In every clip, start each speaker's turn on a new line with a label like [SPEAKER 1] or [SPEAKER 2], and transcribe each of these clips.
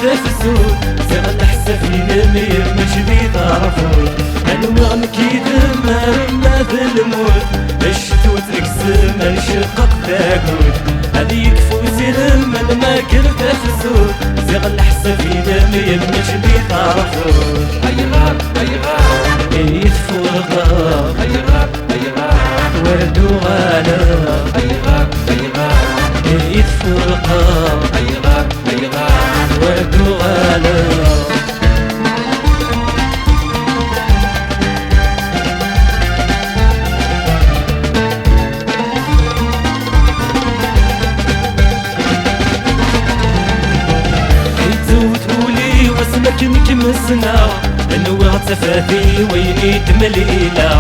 [SPEAKER 1] تفسود زغ الحسفين مير مش بيطرفون أنواع مكيد ما ذا الموت الشتوت ركس ما نشقق تاكود هذي يكفو زلم ما كل تفسود زغ الحسفين مير مش بيطرفون
[SPEAKER 2] أيغار أيغار
[SPEAKER 1] يتفرقا
[SPEAKER 2] أيغار أيغار
[SPEAKER 1] وردو غالا
[SPEAKER 2] أيغار أيغار
[SPEAKER 1] يتفرقا
[SPEAKER 2] أيغار أيغار
[SPEAKER 1] وردو غالا تولي واسمك نكمسنا انواع تفاثي وين تمليلا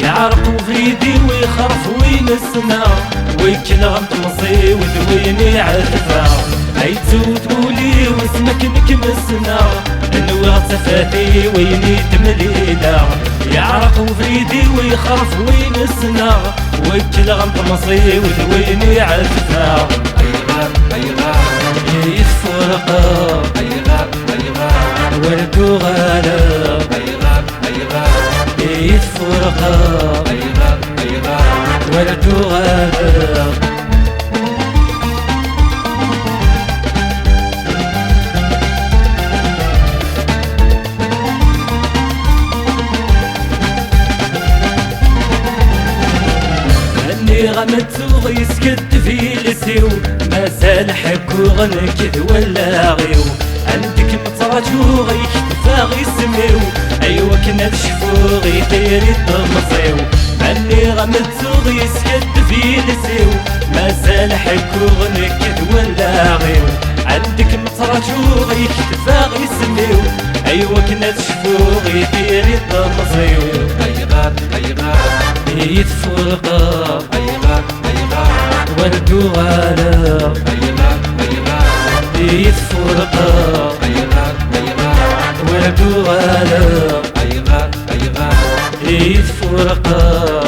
[SPEAKER 1] يعرق وفيدي ويخرف وينسنا ويكل غمطمصي وين يعرفا اي تولي واسمك نكمسنا انواع تفاثي وين تمليلا يعرق وفيدي ويخرف وينسنا ويكل غمطمصي وين يعرفا
[SPEAKER 2] أيغار أيغار
[SPEAKER 1] يتفرقا
[SPEAKER 2] أيغار أيغار
[SPEAKER 1] وردو غالا
[SPEAKER 2] أيغار أيغار
[SPEAKER 1] يتفرقا
[SPEAKER 2] أيغار أيغار
[SPEAKER 1] وردو غالا غمت وغيسكت في لسيو ما زال حكو غنكذ ولا غيو عندك مطرجو غيكتفا غيسميو ايوا كنا نشفو غيطير الطمصيو عني غمت وغيسكت في لسيو ما زال حكو غنكذ ولا غيو عندك مطرجو غيكتفا غيسميو ايوا كنا نشفو غيطير الطمصيو
[SPEAKER 2] أيغار أيغار
[SPEAKER 1] يتفرقا
[SPEAKER 2] أيغار أيغار
[SPEAKER 1] وردو غالا
[SPEAKER 2] أيغار أيغار
[SPEAKER 1] يتفرقا
[SPEAKER 2] أيغار أيغار
[SPEAKER 1] وردو غالا
[SPEAKER 2] أيغار أيغار
[SPEAKER 1] يتفرقا